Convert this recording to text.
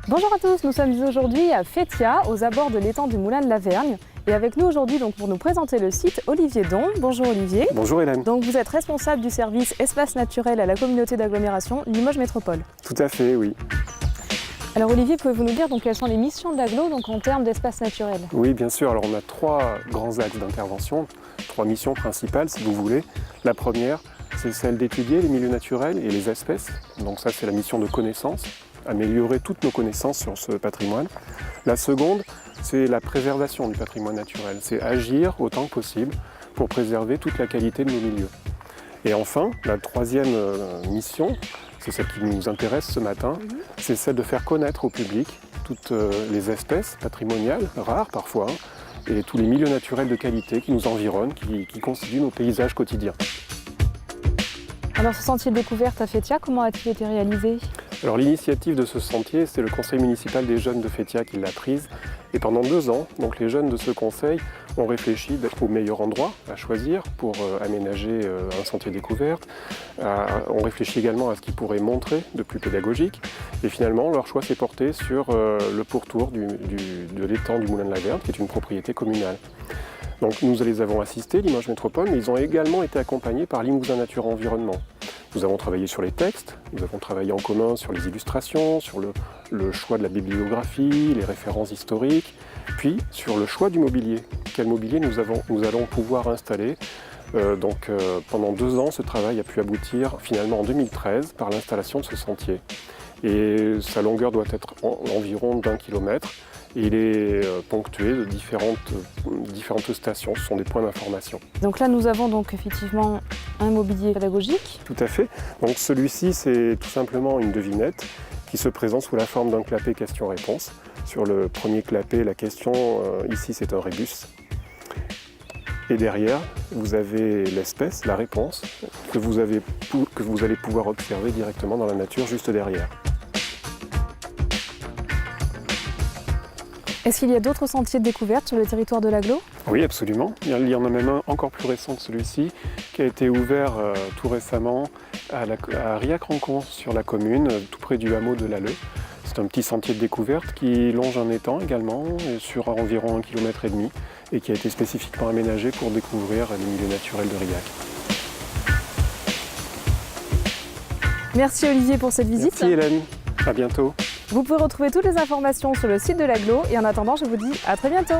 Bonjour à tous, nous sommes aujourd'hui à Fétia, aux abords de l'étang du Moulin de la Vergne. Et avec nous aujourd'hui pour nous présenter le site, Olivier Don. Bonjour Olivier. Bonjour Hélène. Donc vous êtes responsable du service espace naturel à la communauté d'agglomération Limoges Métropole. Tout à fait, oui. Alors Olivier, pouvez-vous nous dire quelles sont les missions de l'agglo en termes d'espace naturel? Oui, bien sûr. Alors on a trois grands axes d'intervention, trois missions principales si vous voulez. La première, c'est celle d'étudier les milieux naturels et les espèces. Donc ça, c'est la mission de connaissance, améliorer toutes nos connaissances sur ce patrimoine. La seconde, c'est la préservation du patrimoine naturel. C'est agir autant que possible pour préserver toute la qualité de nos milieux. Et enfin, la troisième mission, c'est celle qui nous intéresse ce matin, c'est celle de faire connaître au public toutes les espèces patrimoniales, rares parfois, et tous les milieux naturels de qualité qui nous environnent, qui constituent nos paysages quotidiens. Alors ce sentier de découverte à Fétia, comment a-t-il été réalisé? Alors l'initiative de ce sentier, c'est le conseil municipal des jeunes de Fétia qui l'a prise. Et pendant 2 ans, donc les jeunes de ce conseil ont réfléchi au meilleur endroit à choisir pour aménager un sentier découverte. On réfléchit également à ce qu'ils pourraient montrer de plus pédagogique. Et finalement, leur choix s'est porté sur le pourtour de l'étang du Moulin de la Vergne, qui est une propriété communale. Donc nous les avons assistés, Limoges Métropole, mais ils ont également été accompagnés par Limousin Nature Environnement. Nous avons travaillé sur les textes, nous avons travaillé en commun sur les illustrations, sur le choix de la bibliographie, les références historiques, puis sur le choix du mobilier. Quel mobilier nous allons pouvoir installer. Pendant 2 ans, ce travail a pu aboutir finalement en 2013 par l'installation de ce sentier. Et sa longueur doit être environ d'1 kilomètre. Et il est ponctué de différentes stations, ce sont des points d'information. Donc là nous avons effectivement un mobilier pédagogique. Tout à fait. Donc celui-ci c'est tout simplement une devinette qui se présente sous la forme d'un clapet question-réponse. Sur le premier clapet, la question, ici c'est un rébus. Et derrière, vous avez l'espèce, la réponse, que vous allez pouvoir observer directement dans la nature juste derrière. Est-ce qu'il y a d'autres sentiers de découverte sur le territoire de l'agglo? Oui, absolument. Il y en a même un encore plus récent que celui-ci, qui a été ouvert tout récemment à Riac-Rancon sur la commune, tout près du hameau de l'Alleu. C'est un petit sentier de découverte qui longe un étang également, sur environ 1,5 km, et qui a été spécifiquement aménagé pour découvrir les milieux naturels de Riac. Merci Olivier pour cette visite. Merci Hélène, à bientôt. Vous pouvez retrouver toutes les informations sur le site de l'agglo et en attendant, je vous dis à très bientôt.